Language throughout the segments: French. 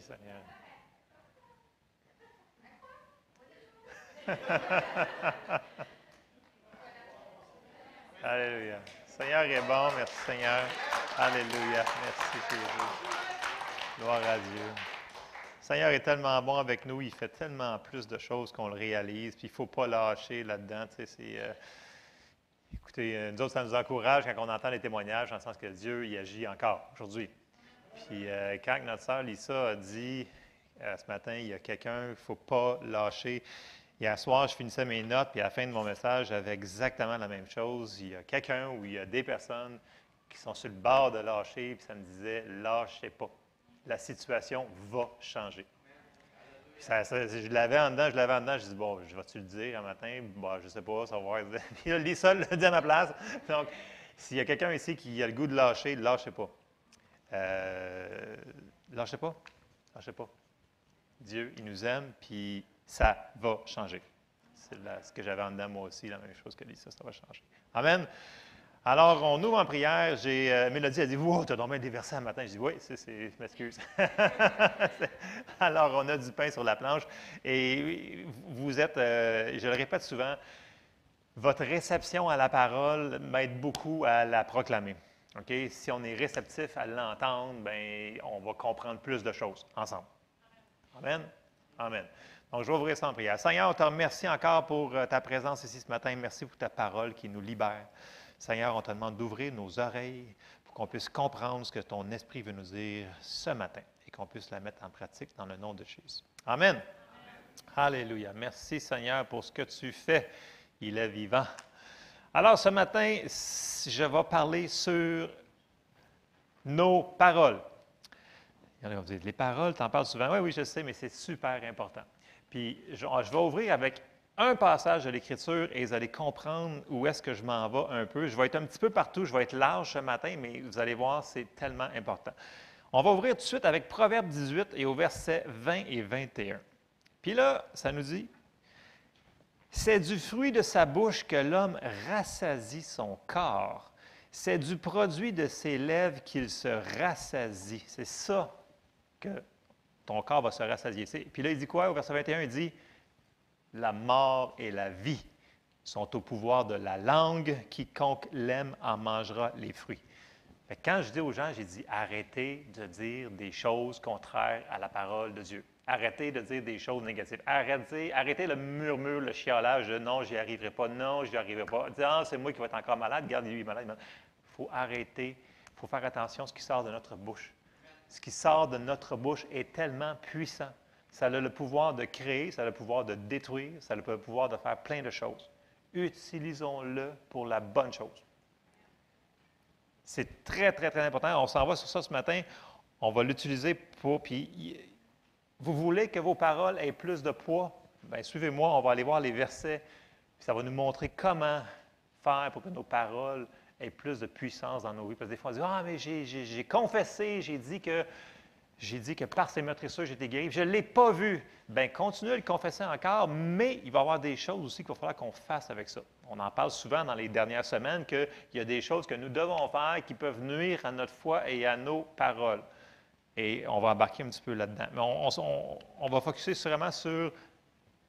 Merci, Seigneur. Alléluia. Seigneur est bon. Merci, Seigneur. Alléluia. Merci, Jésus. Gloire à Dieu. Le Seigneur est tellement bon avec nous. Il fait tellement plus de choses qu'on le réalise. Puis il ne faut pas lâcher là-dedans. Tu sais, écoutez, nous autres, ça nous encourage quand on entend les témoignages, dans le sens que Dieu y agit encore aujourd'hui. Puis quand notre sœur Lisa a dit ce matin, il y a quelqu'un, il ne faut pas lâcher. Hier soir, je finissais mes notes, puis à la fin de mon message, j'avais exactement la même chose. Il y a quelqu'un ou il y a des personnes qui sont sur le bord de lâcher, puis ça me disait, lâchez pas. La situation va changer. Je l'avais en dedans, je dis, bon, je vais-tu le dire un matin? Bon, je ne sais pas, ça va voir. Puis là, Lisa le dit à ma place. Donc, s'il y a quelqu'un ici qui a le goût de lâcher, lâchez pas. Lâchez pas. Lâchez pas. Dieu, il nous aime, puis ça va changer. C'est ce que j'avais en dedans, moi aussi, la même chose que Lisa, ça va changer. Amen. Alors, on ouvre en prière. Mélodie a dit, wow, tu as dormi des versets un matin. Je dis, oui, je m'excuse. Alors, on a du pain sur la planche. Et vous êtes, je le répète souvent, votre réception à la parole m'aide beaucoup à la proclamer. Okay? Si on est réceptif à l'entendre, bien, on va comprendre plus de choses ensemble. Amen. Amen. Donc, je vais ouvrir ça en prière. Seigneur, on te remercie encore pour ta présence ici ce matin. Merci pour ta parole qui nous libère. Seigneur, on te demande d'ouvrir nos oreilles pour qu'on puisse comprendre ce que ton esprit veut nous dire ce matin et qu'on puisse la mettre en pratique dans le nom de Jésus. Amen. Amen. Alléluia. Merci Seigneur pour ce que tu fais. Il est vivant. Alors ce matin, je vais parler sur nos paroles. Il y en a qui vont dire, les paroles, tu en parles souvent. Oui, oui, je sais, mais c'est super important. Puis je vais ouvrir avec un passage de l'Écriture et vous allez comprendre où est-ce que je m'en vais un peu. Je vais être un petit peu partout, je vais être large ce matin, mais vous allez voir, c'est tellement important. On va ouvrir tout de suite avec Proverbe 18 et au verset 20 et 21. Puis là, ça nous dit, « C'est du fruit de sa bouche que l'homme rassasie son corps. C'est du produit de ses lèvres qu'il se rassasie. » C'est ça que ton corps va se rassasier. Puis là, il dit quoi au verset 21? Il dit, la mort et la vie sont au pouvoir de la langue. Quiconque l'aime en mangera les fruits. Fait que quand je dis aux gens, j'ai dit, arrêtez de dire des choses contraires à la parole de Dieu. Arrêtez de dire des choses négatives. Arrêtez le murmure, le chiolage de non, j'y arriverai pas, non, j'y arriverai pas. Dire, ah, c'est moi qui vais être encore malade, regarde, lui, il est malade. Il faut arrêter, il faut faire attention à ce qui sort de notre bouche. Ce qui sort de notre bouche est tellement puissant. Ça a le pouvoir de créer, ça a le pouvoir de détruire, ça a le pouvoir de faire plein de choses. Utilisons-le pour la bonne chose. C'est très, très, très important. On s'en va sur ça ce matin. On va l'utiliser pour... Puis, vous voulez que vos paroles aient plus de poids? Bien, suivez-moi, on va aller voir les versets. Puis ça va nous montrer comment faire pour que nos paroles aient plus de puissance dans nos vies. Parce que des fois, on dit, ah, mais j'ai confessé, j'ai dit que par ces meurtrissures, j'ai été guéri. Je ne l'ai pas vu. Bien, continuez à le confesser encore, mais il va y avoir des choses aussi qu'il va falloir qu'on fasse avec ça. On en parle souvent dans les dernières semaines qu'il y a des choses que nous devons faire qui peuvent nuire à notre foi et à nos paroles. Et on va embarquer un petit peu là-dedans. Mais on va focuser vraiment sur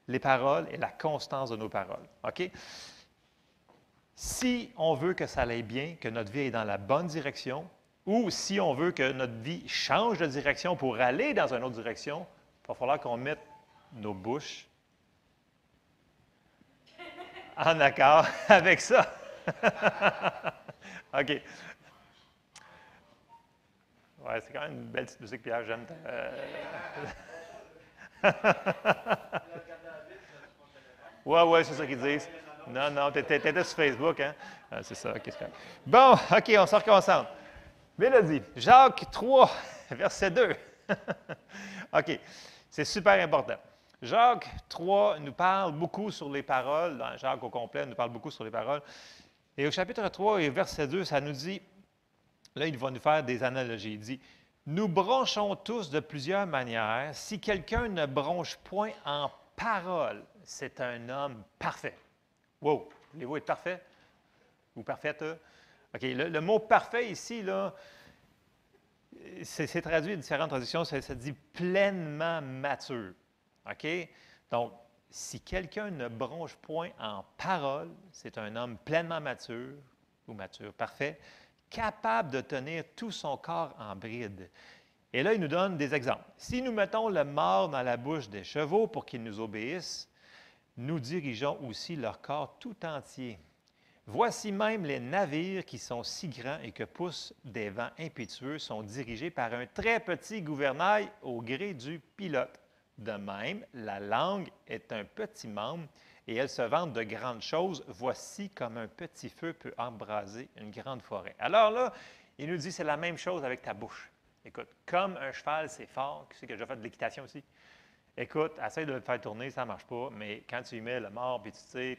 les paroles et la constance de nos paroles. OK? Si on veut que ça aille bien, que notre vie est dans la bonne direction, ou si on veut que notre vie change de direction pour aller dans une autre direction, il va falloir qu'on mette nos bouches en accord avec ça. OK. Ouais, c'est quand même une belle petite musique, Pierre, j'aime. Ouais, c'est ça qu'ils disent. Non, t'étais sur Facebook, hein? C'est ça, OK, c'est correct. Bon, OK, on se reconcentre. Mélodie, Jacques 3, verset 2. OK, c'est super important. Jacques 3 nous parle beaucoup sur les paroles. Dans Jacques au complet, nous parle beaucoup sur les paroles. Et au chapitre 3 et verset 2, ça nous dit, là, il va nous faire des analogies. Il dit, « Nous bronchons tous de plusieurs manières. Si quelqu'un ne bronche point en parole, c'est un homme parfait. » Wow! Voulez-vous être parfait? Ou parfaite? OK, le mot « parfait » ici, là, c'est traduit différentes traductions, ça dit pleinement mature. OK? Donc, si quelqu'un ne bronche point en parole, c'est un homme pleinement mature, ou mature, parfait, capable de tenir tout son corps en bride. Et là, il nous donne des exemples. Si nous mettons le mors dans la bouche des chevaux pour qu'ils nous obéissent, nous dirigeons aussi leur corps tout entier. Voici même les navires qui sont si grands et que poussent des vents impétueux sont dirigés par un très petit gouvernail au gré du pilote. De même, la langue est un petit membre et elle se vante de grandes choses. Voici comme un petit feu peut embraser une grande forêt. Alors là, il nous dit c'est la même chose avec ta bouche. Écoute, comme un cheval, c'est fort. Qui c'est que j'ai fait de l'équitation aussi? Écoute, essaye de le faire tourner, ça ne marche pas, mais quand tu y mets le mort, puis tu sais,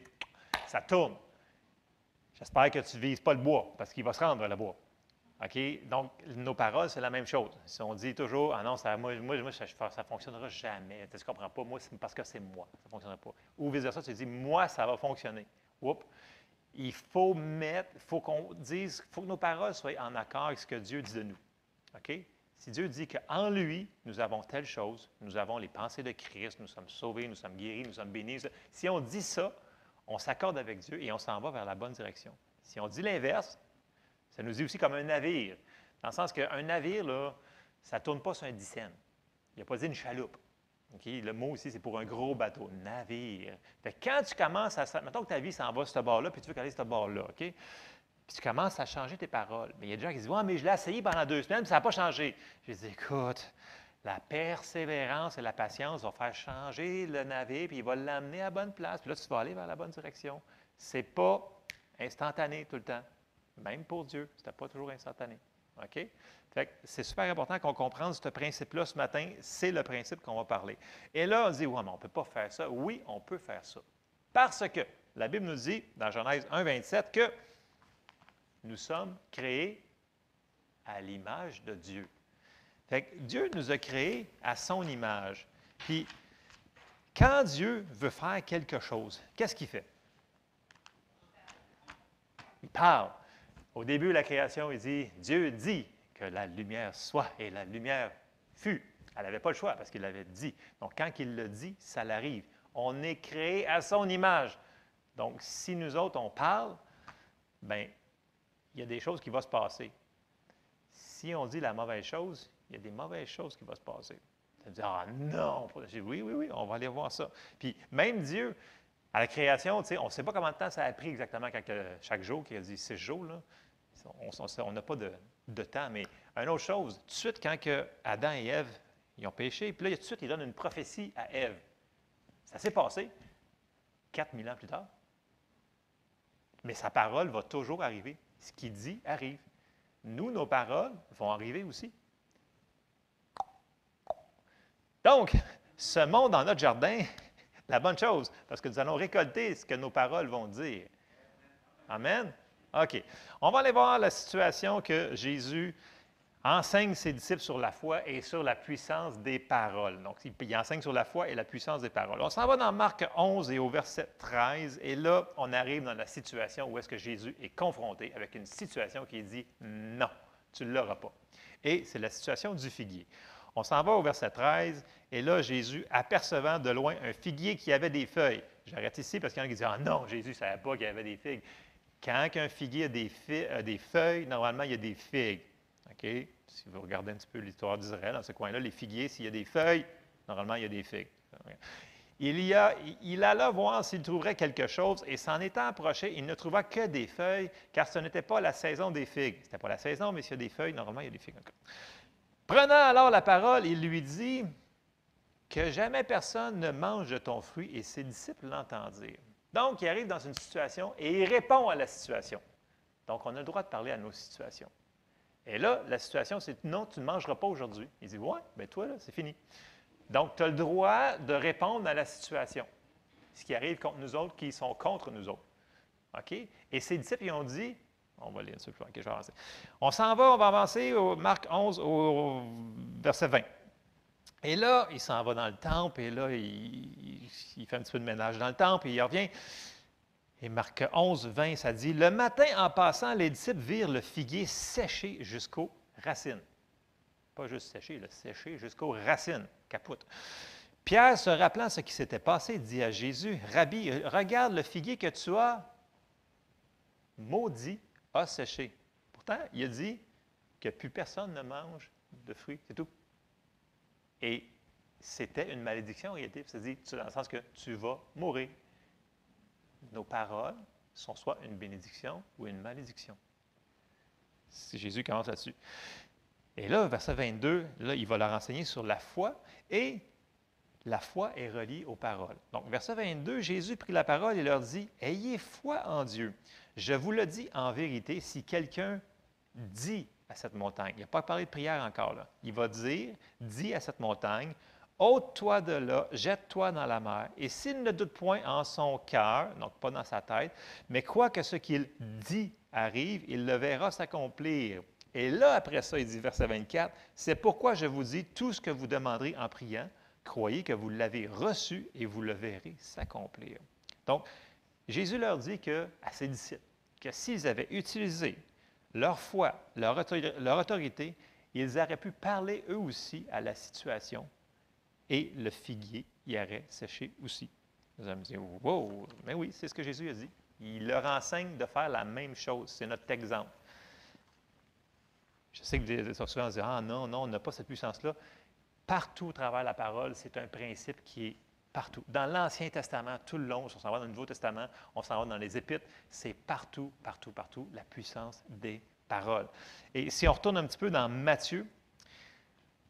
ça tourne. J'espère que tu ne vises pas le bois, parce qu'il va se rendre, le bois. OK? Donc, nos paroles, c'est la même chose. Si on dit toujours, ah non, ça, moi ça ne fonctionnera jamais. Tu ne comprends pas, moi, c'est parce que c'est moi, ça ne fonctionnera pas. Ou vice-versa, tu dis, moi, ça va fonctionner. Oups! Il faut qu'on dise, il faut que nos paroles soient en accord avec ce que Dieu dit de nous. OK? Si Dieu dit qu'en lui, nous avons telle chose, nous avons les pensées de Christ, nous sommes sauvés, nous sommes guéris, nous sommes bénis. Si on dit ça, on s'accorde avec Dieu et on s'en va vers la bonne direction. Si on dit l'inverse, ça nous dit aussi comme un navire. Dans le sens qu'un navire, là, ça ne tourne pas sur un dixaine. Il n'a pas dit une chaloupe. Okay? Le mot ici, c'est pour un gros bateau, navire. Fait que quand tu commences à... Mettons que ta vie s'en va sur ce bord-là, puis tu veux qu'elle aille sur ce bord-là, OK? Puis tu commences à changer tes paroles. Mais il y a des gens qui disent, « Ouais, mais je l'ai essayé pendant 2 semaines, puis ça n'a pas changé. » Je dis, « Écoute, la persévérance et la patience vont faire changer le navire, puis il va l'amener à la bonne place. Puis là, tu vas aller vers la bonne direction. Ce n'est pas instantané tout le temps. Même pour Dieu, ce n'est pas toujours instantané. OK? Fait que c'est super important qu'on comprenne ce principe-là ce matin. C'est le principe qu'on va parler. Et là, on dit, ouais, mais on ne peut pas faire ça. Oui, on peut faire ça. Parce que la Bible nous dit, dans Genèse 1, 27, que nous sommes créés à l'image de Dieu. Fait que Dieu nous a créés à son image. Puis, quand Dieu veut faire quelque chose, qu'est-ce qu'il fait? Il parle. Au début de la création, il dit, Dieu dit que la lumière soit et la lumière fut. Elle n'avait pas le choix parce qu'il l'avait dit. Donc, quand il le dit, ça l'arrive. On est créé à son image. Donc, si nous autres, on parle, bien, il y a des choses qui vont se passer. Si on dit la mauvaise chose, il y a des mauvaises choses qui vont se passer. Ça veut dire, ah non! Oui, on va aller voir ça. Puis, même Dieu, à la création, on ne sait pas combien de temps ça a pris exactement chaque jour, qu'il a dit 6 jours, là. On n'a pas de temps. Mais une autre chose, tout de suite, quand Adam et Ève ils ont péché, puis là, tout de suite, il donne une prophétie à Ève. Ça s'est passé 4000 ans plus tard. Mais sa parole va toujours arriver. Ce qu'il dit arrive. Nous, nos paroles vont arriver aussi. Donc, semons dans notre jardin la bonne chose, parce que nous allons récolter ce que nos paroles vont dire. Amen? OK. On va aller voir la situation que Jésus enseigne ses disciples sur la foi et sur la puissance des paroles. Donc, il enseigne sur la foi et la puissance des paroles. On s'en va dans Marc 11 et au verset 13, et là, on arrive dans la situation où est-ce que Jésus est confronté avec une situation qui dit « Non, tu ne l'auras pas ». Et c'est la situation du figuier. On s'en va au verset 13, et là, Jésus, apercevant de loin un figuier qui avait des feuilles. J'arrête ici parce qu'il y en a qui disent « Ah non, Jésus ne savait pas qu'il y avait des figues ». Quand un figuier a des feuilles, normalement, il y a des figues. OK? Si vous regardez un petit peu l'histoire d'Israël, dans ce coin-là, les figuiers, s'il y a des feuilles, normalement, il y a des figues. Il alla voir s'il trouverait quelque chose, et s'en étant approché, il ne trouva que des feuilles, car ce n'était pas la saison des figues. Ce n'était pas la saison, mais s'il y a des feuilles, normalement, il y a des figues. Prenant alors la parole, il lui dit que jamais personne ne mange de ton fruit, et ses disciples l'entendirent. Donc, il arrive dans une situation et il répond à la situation. Donc, on a le droit de parler à nos situations. Et là, la situation, c'est non, tu ne mangeras pas aujourd'hui. Il dit, ouais, bien toi, là, c'est fini. Donc, tu as le droit de répondre à la situation. Ce qui arrive contre nous autres, qui sont contre nous autres. OK? Et ses disciples, ils ont dit, on va lire un peu plus, OK, je vais avancer. On va avancer au Marc 11, au verset 20. Et là, il s'en va dans le temple, et là, il fait un petit peu de ménage dans le temple, et il revient. Et Marc 11, 20, ça dit, « Le matin, en passant, les disciples virent le figuier séché jusqu'aux racines. » Pas juste sécher, là, sécher jusqu'aux racines, capote. Pierre, se rappelant ce qui s'était passé, dit à Jésus, « Rabbi, regarde le figuier que tu as maudit, a séché. » Pourtant, il a dit que plus personne ne mange de fruits, c'est tout. Et c'était une malédiction en réalité, c'est-à-dire dans le sens que tu vas mourir. Nos paroles sont soit une bénédiction ou une malédiction. Jésus commence là-dessus. Et là, verset 22, là, il va leur enseigner sur la foi et la foi est reliée aux paroles. Donc, verset 22, Jésus prit la parole et leur dit, « Ayez foi en Dieu. Je vous le dis en vérité, si quelqu'un dit à cette montagne, il n'a pas parlé de prière encore là, il va dire, dis à cette montagne, ôte-toi de là, jette-toi dans la mer. Et s'il ne doute point en son cœur, donc pas dans sa tête, mais quoi que ce qu'il dit arrive, il le verra s'accomplir. Et là, après ça, il dit, verset 24, c'est pourquoi je vous dis, tout ce que vous demanderez en priant, croyez que vous l'avez reçu et vous le verrez s'accomplir. Donc, Jésus leur dit à ses disciples que s'ils avaient utilisé leur foi, leur autorité, ils auraient pu parler eux aussi à la situation et le figuier y aurait séché aussi. Vous allez me dire, wow, mais oui, c'est ce que Jésus a dit. Il leur enseigne de faire la même chose. C'est notre exemple. Je sais que des gens souvent disent, ah non, non, on n'a pas cette puissance-là. Partout à travers la parole, c'est un principe qui est partout. Dans l'Ancien Testament, tout le long, on s'en va dans le Nouveau Testament, on s'en va dans les Épîtres, c'est partout, partout, partout, la puissance des paroles. Et si on retourne un petit peu dans Matthieu,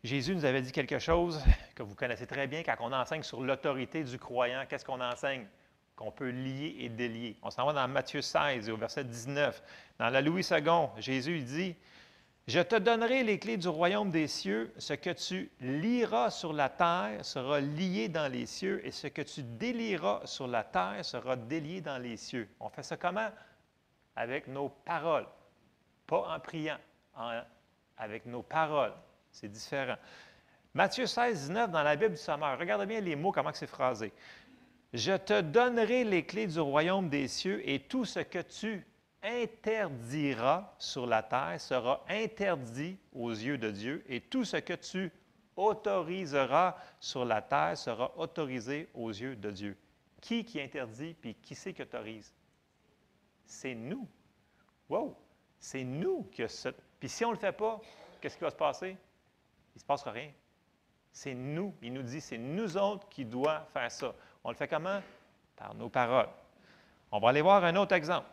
Jésus nous avait dit quelque chose que vous connaissez très bien quand on enseigne sur l'autorité du croyant. Qu'est-ce qu'on enseigne? Qu'on peut lier et délier. On s'en va dans Matthieu 16, au verset 19. Dans la Louis II, Jésus dit, « Je te donnerai les clés du royaume des cieux. Ce que tu lieras sur la terre sera lié dans les cieux, et ce que tu délieras sur la terre sera délié dans les cieux. » On fait ça comment? Avec nos paroles. Pas en priant, avec nos paroles. C'est différent. Matthieu 16, 19, dans la Bible du Sommeur, regardez bien les mots, comment c'est phrasé. « Je te donnerai les clés du royaume des cieux, et tout ce que tu interdiras sur la terre sera interdit aux yeux de Dieu, et tout ce que tu autoriseras sur la terre sera autorisé aux yeux de Dieu. » Qui interdit, puis qui c'est qui autorise? C'est nous. Wow! C'est nous qui a ce... Puis si on ne le fait pas, qu'est-ce qui va se passer? Il ne se passera rien. C'est nous. Il nous dit, c'est nous autres qui doivent faire ça. On le fait comment? Par nos paroles. On va aller voir un autre exemple.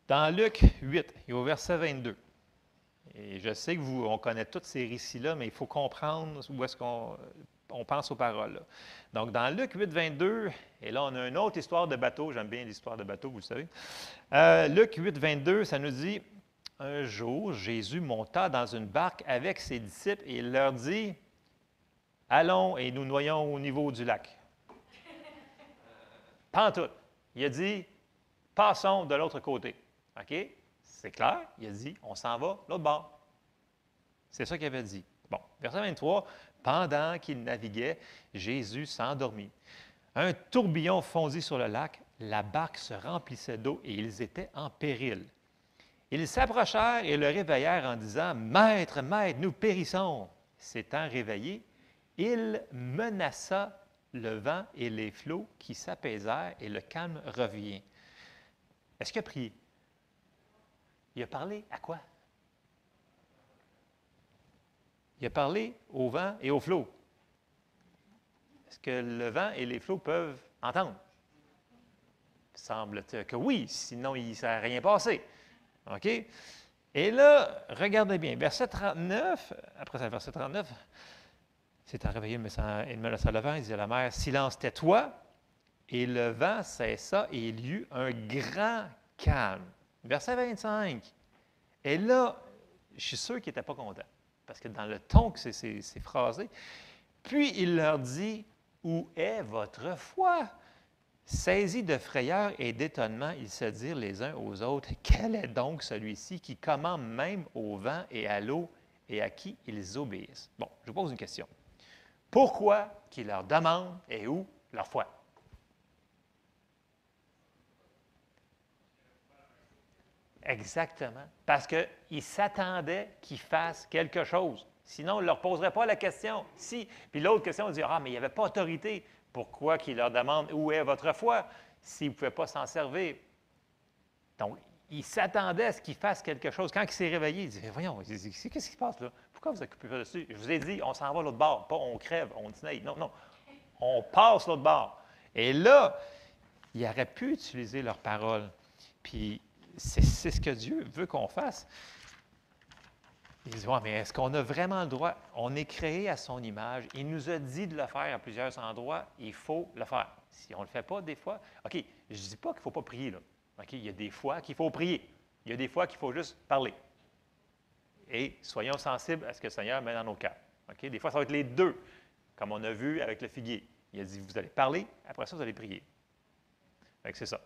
Dans Luc 8, et au verset 22. Et je sais on connaît tous ces récits-là, mais il faut comprendre où est-ce qu'on pense aux paroles. Là. Donc, dans Luc 8, 22, et là, on a une autre histoire de bateau. J'aime bien l'histoire de bateau, vous le savez. Luc 8, 22, ça nous dit, un jour, Jésus monta dans une barque avec ses disciples et il leur dit, « Allons et nous noyons au niveau du lac. » Pantoute. Il a dit, « Passons de l'autre côté. » OK? C'est clair? Il a dit, « On s'en va l'autre bord. » C'est ça qu'il avait dit. Bon, verset 23, « Pendant qu'il naviguait, Jésus s'endormit. Un tourbillon fondit sur le lac, la barque se remplissait d'eau et ils étaient en péril. Ils s'approchèrent et le réveillèrent en disant, « Maître, Maître, nous périssons. » S'étant réveillé, il menaça le vent et les flots qui s'apaisèrent et le calme revient. Est-ce qu'il a prié? Il a parlé à quoi? Il a parlé au vent et aux flots. Est-ce que le vent et les flots peuvent entendre? Semble-t-il que oui, sinon il ne s'est rien passé. OK? Et là, regardez bien, verset 39, après ça, verset 39, s'étant réveillé, il menaça le vent, il dit à la mer, « Silence, tais-toi. » Et le vent cessa et il y eut un grand calme. Verset 25. Et là, je suis sûr qu'il n'était pas content, parce que dans le ton que c'est phrasé, puis il leur dit, « Où est votre foi? » Saisis de frayeur et d'étonnement, ils se dirent les uns aux autres, « Quel est donc celui-ci qui commande même au vent et à l'eau et à qui ils obéissent? » Bon, je vous pose une question. Pourquoi qu'il leur demande et où leur foi? Exactement. Parce qu'ils s'attendaient qu'ils fassent quelque chose. Sinon, on ne leur poserait pas la question. Si. Puis l'autre question, on dit, ah, mais il n'y avait pas autorité. Pourquoi qu'ils leur demandent où est votre foi s'ils ne pouvaient pas s'en servir? Donc, ils s'attendaient à ce qu'ils fassent quelque chose. Quand il s'est réveillé, il dit, voyons, qu'est-ce qui se passe là? Pourquoi vous occupez pas dessus? Je vous ai dit, on s'en va à l'autre bord, pas on crève, on dîne. Non, non. On passe l'autre bord. Et là, ils auraient pu utiliser leurs paroles. Puis, c'est ce que Dieu veut qu'on fasse. Il dit, ouais, mais est-ce qu'on a vraiment le droit? On est créé à son image. Il nous a dit de le faire à plusieurs endroits. Il faut le faire. Si on ne le fait pas, des fois, OK, je ne dis pas qu'il ne faut pas prier, là. OK, il y a des fois qu'il faut prier. Il y a des fois qu'il faut juste parler. Et soyons sensibles à ce que le Seigneur met dans nos cœurs. OK? Des fois, ça va être les deux, comme on a vu avec le figuier. Il a dit, vous allez parler, après ça, vous allez prier. Fait que c'est ça.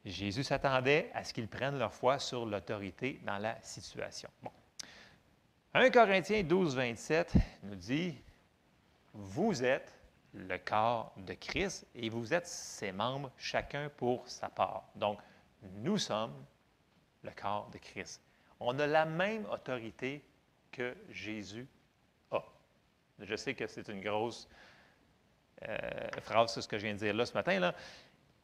Jésus s'attendait à ce qu'ils prennent leur foi sur l'autorité dans la situation. Bon. 1 Corinthiens 12, 27 nous dit, vous êtes le corps de Christ et vous êtes ses membres, chacun pour sa part. Donc, nous sommes le corps de Christ. On a la même autorité que Jésus a. Je sais que c'est une grosse phrase, c'est ce que je viens de dire là ce matin. Là.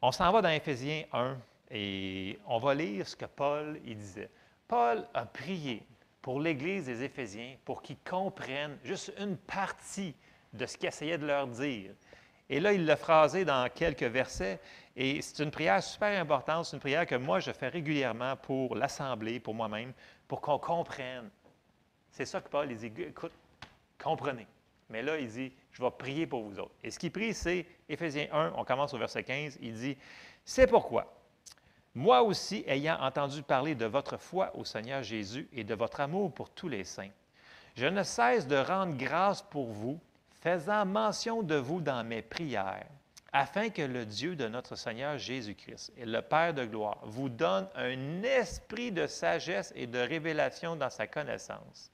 On s'en va dans Éphésiens 1 et on va lire ce que Paul il disait. Paul a prié pour l'Église des Éphésiens pour qu'ils comprennent juste une partie de ce qu'il essayait de leur dire. Et là, il l'a phrasé dans quelques versets, et c'est une prière super importante, c'est une prière que moi, je fais régulièrement pour l'Assemblée, pour moi-même, pour qu'on comprenne. C'est ça que Paul, il dit, écoute, comprenez. Mais là, il dit, je vais prier pour vous autres. Et ce qu'il prie, c'est, Éphésiens 1, on commence au verset 15, il dit, c'est pourquoi, moi aussi, ayant entendu parler de votre foi au Seigneur Jésus et de votre amour pour tous les saints, je ne cesse de rendre grâce pour vous, faisant mention de vous dans mes prières, afin que le Dieu de notre Seigneur Jésus-Christ et le Père de gloire vous donne un esprit de sagesse et de révélation dans sa connaissance,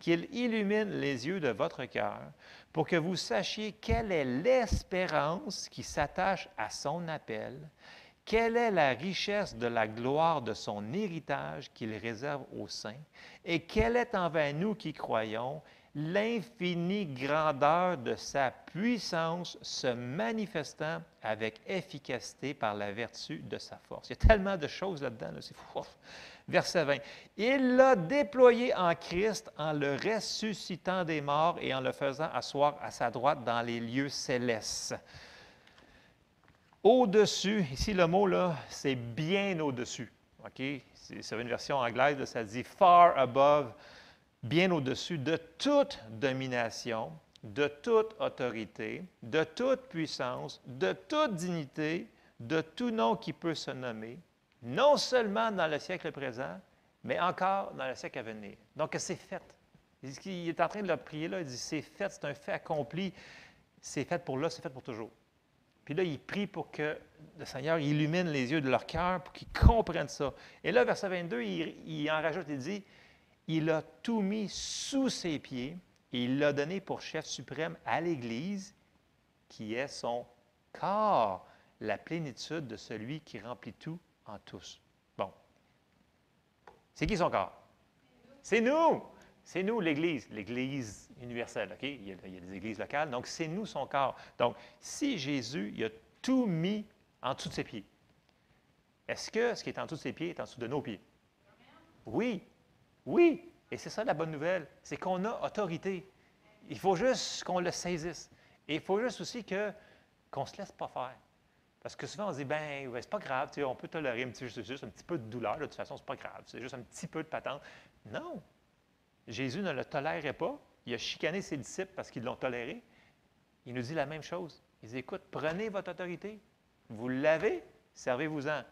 qu'il illumine les yeux de votre cœur, pour que vous sachiez quelle est l'espérance qui s'attache à son appel, quelle est la richesse de la gloire de son héritage qu'il réserve aux saints, et quelle est envers nous qui croyons l'infinie grandeur de sa puissance se manifestant avec efficacité par la vertu de sa force. Il y a tellement de choses là-dedans, là, c'est fou. Verset 20. Il l'a déployé en Christ en le ressuscitant des morts et en le faisant asseoir à sa droite dans les lieux célestes. Au-dessus, ici le mot là, c'est bien au-dessus. OK? C'est une version anglaise, là, ça dit far above, bien au-dessus de toute domination, de toute autorité, de toute puissance, de toute dignité, de tout nom qui peut se nommer, non seulement dans le siècle présent, mais encore dans le siècle à venir. Donc, c'est fait. Il est en train de le prier là, il dit, c'est fait, c'est un fait accompli, c'est fait pour là, c'est fait pour toujours. Puis là, il prie pour que le Seigneur illumine les yeux de leur cœur, pour qu'ils comprennent ça. Et là, verset 22, il en rajoute, il dit, il a tout mis sous ses pieds et il l'a donné pour chef suprême à l'Église, qui est son corps, la plénitude de celui qui remplit tout en tous. Bon. C'est qui son corps? C'est nous! C'est nous, l'Église, l'Église universelle, OK? Il y a des églises locales, donc c'est nous son corps. Donc, si Jésus, il a tout mis en dessous de ses pieds, est-ce que ce qui est en dessous de ses pieds est en dessous de nos pieds? Oui, oui, et c'est ça la bonne nouvelle, c'est qu'on a autorité. Il faut juste qu'on le saisisse. Et il faut juste aussi qu'on ne se laisse pas faire. Parce que souvent, on se dit, ben, c'est pas grave, on peut tolérer juste un petit peu de douleur, de toute façon, c'est pas grave, c'est juste un petit peu de patente. Non! Jésus ne le tolérait pas. Il a chicané ses disciples parce qu'ils l'ont toléré. Il nous dit la même chose. Il dit, écoute, prenez votre autorité. Vous l'avez, servez-vous-en.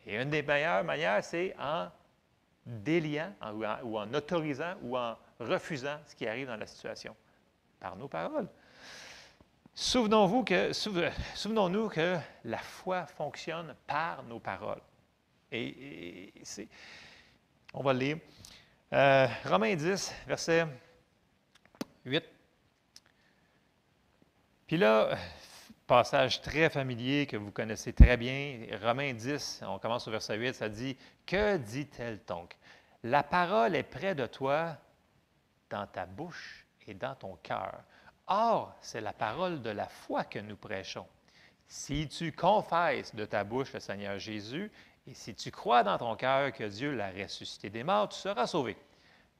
Et une des meilleures manières, c'est en déliant ou en autorisant ou en refusant ce qui arrive dans la situation. Par nos paroles. Souvenons-nous que la foi fonctionne par nos paroles. Et on va le lire. Romains 10, verset 8. Puis là, Passage très familier que vous connaissez très bien. Romains 10, on commence au verset 8, ça dit « Que dit-elle donc? La parole est près de toi, dans ta bouche et dans ton cœur. Or, c'est la parole de la foi que nous prêchons. Si tu confesses de ta bouche le Seigneur Jésus, et si tu crois dans ton cœur que Dieu l'a ressuscité des morts, tu seras sauvé.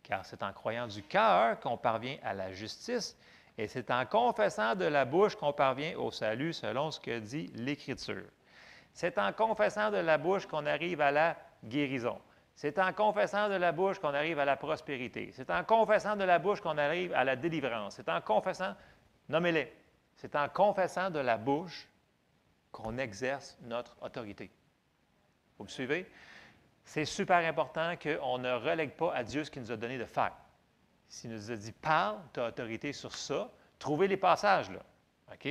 Car c'est en croyant du cœur qu'on parvient à la justice, et c'est en confessant de la bouche qu'on parvient au salut selon ce que dit l'Écriture. C'est en confessant de la bouche qu'on arrive à la guérison. C'est en confessant de la bouche qu'on arrive à la prospérité. C'est en confessant de la bouche qu'on arrive à la délivrance. C'est en confessant, nommez-les, c'est en confessant de la bouche qu'on exerce notre autorité. Vous me suivez? C'est super important qu'on ne relègue pas à Dieu ce qu'il nous a donné de faire. S'il nous a dit « parle, tu as autorité sur ça », trouvez les passages, là. OK?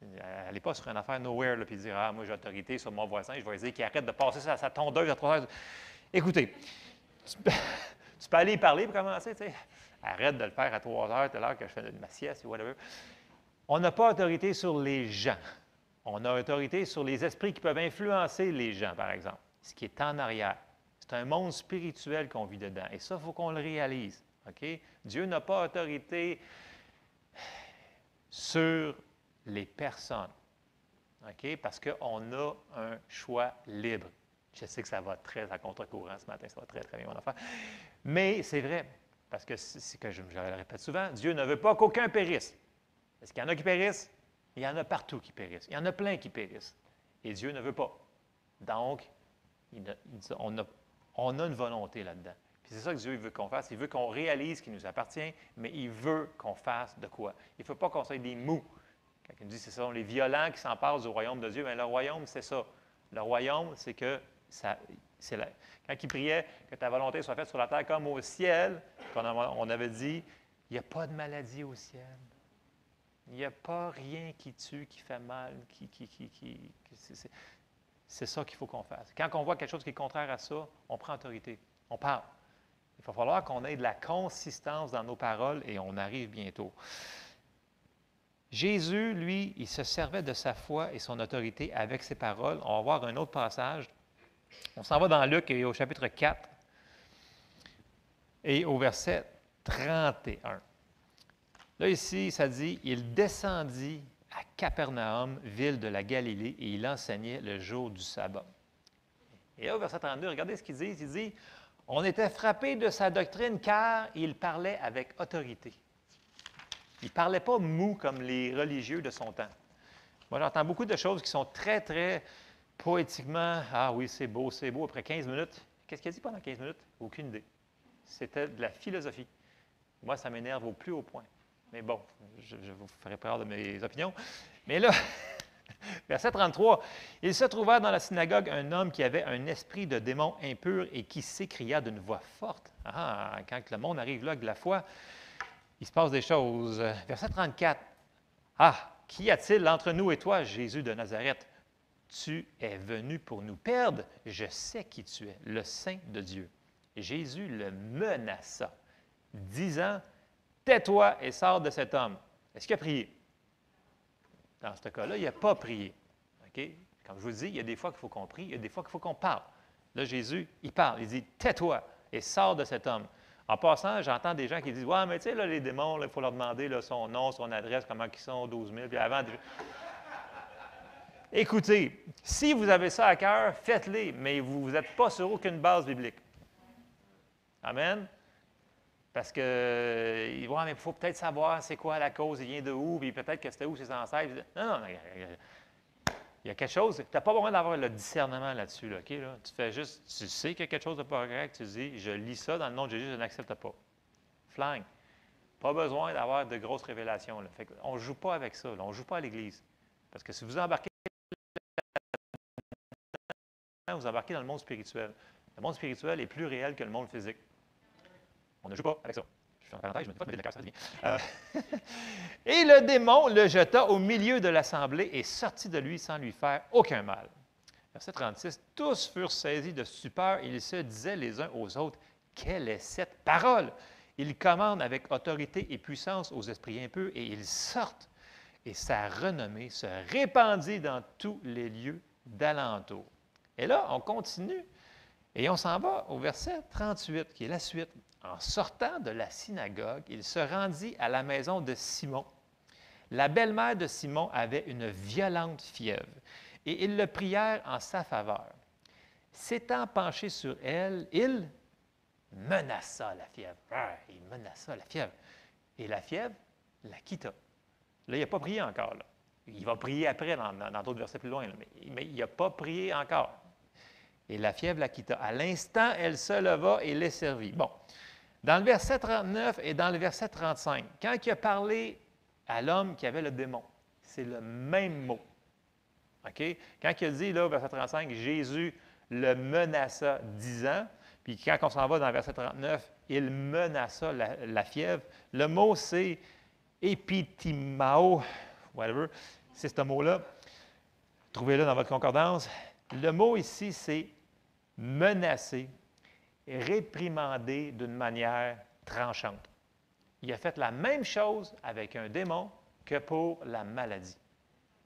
N'allez pas sur une affaire nowhere, là, puis dire « Ah, moi, j'ai autorité sur mon voisin, je vais dire qu'il arrête de passer sa tondeuse à 3 heures. » Écoutez, tu peux aller y parler pour commencer, tu sais. Arrête de le faire à 3 heures, c'est l'heure que je fais ma sieste ou whatever. On n'a pas autorité sur les gens. On a autorité sur les esprits qui peuvent influencer les gens, par exemple. Ce qui est en arrière. C'est un monde spirituel qu'on vit dedans. Et ça, il faut qu'on le réalise. OK? Dieu n'a pas autorité sur les personnes. OK? Parce qu'on a un choix libre. Je sais que ça va très à contre-courant ce matin, ça va très, très bien, mon affaire. Mais c'est vrai, parce que c'est que je le répète souvent, Dieu ne veut pas qu'aucun périsse. Est-ce qu'il y en a qui périssent? Il y en a partout qui périssent. Il y en a plein qui périssent. Et Dieu ne veut pas. Donc, on a une volonté là-dedans. Puis c'est ça que Dieu veut qu'on fasse. Il veut qu'on réalise ce qui nous appartient, mais il veut qu'on fasse de quoi? Il ne faut pas qu'on soit des mous. Quand il nous dit que ce sont les violents qui s'emparent du royaume de Dieu, bien, le royaume, c'est ça. Le royaume, c'est que quand il priait que ta volonté soit faite sur la terre comme au ciel, on avait dit, il n'y a pas de maladie au ciel. Il n'y a pas rien qui tue, qui fait mal, c'est ça qu'il faut qu'on fasse. Quand on voit quelque chose qui est contraire à ça, on prend autorité, on parle. Il va falloir qu'on ait de la consistance dans nos paroles et on arrive bientôt. Jésus, lui, il se servait de sa foi et son autorité avec ses paroles. On va voir un autre passage. On s'en va dans Luc et au chapitre 4 et au verset 31. Là, ici, ça dit, « Il descendit à Capernaum, ville de la Galilée, et il enseignait le jour du sabbat. » Et là, au verset 32, regardez ce qu'il dit. Il dit, « On était frappé de sa doctrine, car il parlait avec autorité. » Il ne parlait pas mou comme les religieux de son temps. Moi, j'entends beaucoup de choses qui sont très, très poétiquement, « Ah oui, c'est beau, c'est beau. » Après 15 minutes, qu'est-ce qu'il a dit pendant 15 minutes? Aucune idée. C'était de la philosophie. Moi, ça m'énerve au plus haut point. Mais bon, je vous ferai part de mes opinions. Mais là, verset 33, « Il se trouva dans la synagogue un homme qui avait un esprit de démon impur et qui s'écria d'une voix forte. » Ah, quand le monde arrive là avec de la foi, il se passe des choses. Verset 34, « Ah, qu'y a-t-il entre nous et toi, Jésus de Nazareth? Tu es venu pour nous perdre. Je sais qui tu es, le Saint de Dieu. » Jésus le menaça, disant, « Tais-toi et sors de cet homme. » Est-ce qu'il a prié? Dans ce cas-là, il n'a pas prié. Okay? Comme je vous dis, il y a des fois qu'il faut qu'on prie, il y a des fois qu'il faut qu'on parle. Là, Jésus, il parle, il dit, « Tais-toi et sors de cet homme. » En passant, j'entends des gens qui disent, « Ouais, mais tu sais, là, les démons, il faut leur demander là, son nom, son adresse, comment ils sont, 12 000, puis avant... » Écoutez, si vous avez ça à cœur, faites-les, mais vous n'êtes pas sur aucune base biblique. Amen? Parce que, ouais, mais il faut peut-être savoir c'est quoi la cause, il vient de où, puis peut-être que c'était où ses ancêtres. Non, il y a quelque chose, tu n'as pas besoin d'avoir le discernement là-dessus, là, OK? Là? Tu fais juste, tu sais qu'il y a quelque chose de pas correct, tu dis, je lis ça dans le nom de Jésus, je n'accepte pas. Flingue. Pas besoin d'avoir de grosses révélations. Là. Fait on ne joue pas avec ça, là. On ne joue pas à l'Église. Parce que si vous embarquez dans le monde spirituel. Le monde spirituel est plus réel que le monde physique. On ne joue pas avec ça. Je fais une parenthèse, je me dis pas de la cœur, ça devient. Et le démon le jeta au milieu de l'assemblée et sortit de lui sans lui faire aucun mal. Verset 36. Tous furent saisis de stupeur et ils se disaient les uns aux autres, « Quelle est cette parole? » Il commande avec autorité et puissance aux esprits impurs et ils sortent. et sa renommée se répandit dans tous les lieux d'alentour. Et là, on continue et on s'en va au verset 38, qui est la suite. En sortant de la synagogue, il se rendit à la maison de Simon. La belle-mère de Simon avait une violente fièvre, et ils le prièrent en sa faveur. S'étant penché sur elle, il menaça la fièvre. Il menaça la fièvre. Et la fièvre la quitta. Là, il n'a pas prié encore. Là. Il va prier après dans d'autres versets plus loin, là, mais il n'a pas prié encore. Et la fièvre la quitta. À l'instant, elle se leva et les servit. Bon, dans le verset 39 et dans le verset 35, quand il a parlé à l'homme qui avait le démon, c'est le même mot. OK? Quand il a dit, là, au verset 35, Jésus le menaça 10 ans, puis quand on s'en va dans le verset 39, il menaça la fièvre, le mot c'est épitimao, whatever, c'est ce mot-là. Trouvez-le dans votre concordance. Le mot ici, c'est menacer, réprimander d'une manière tranchante. Il a fait la même chose avec un démon que pour la maladie.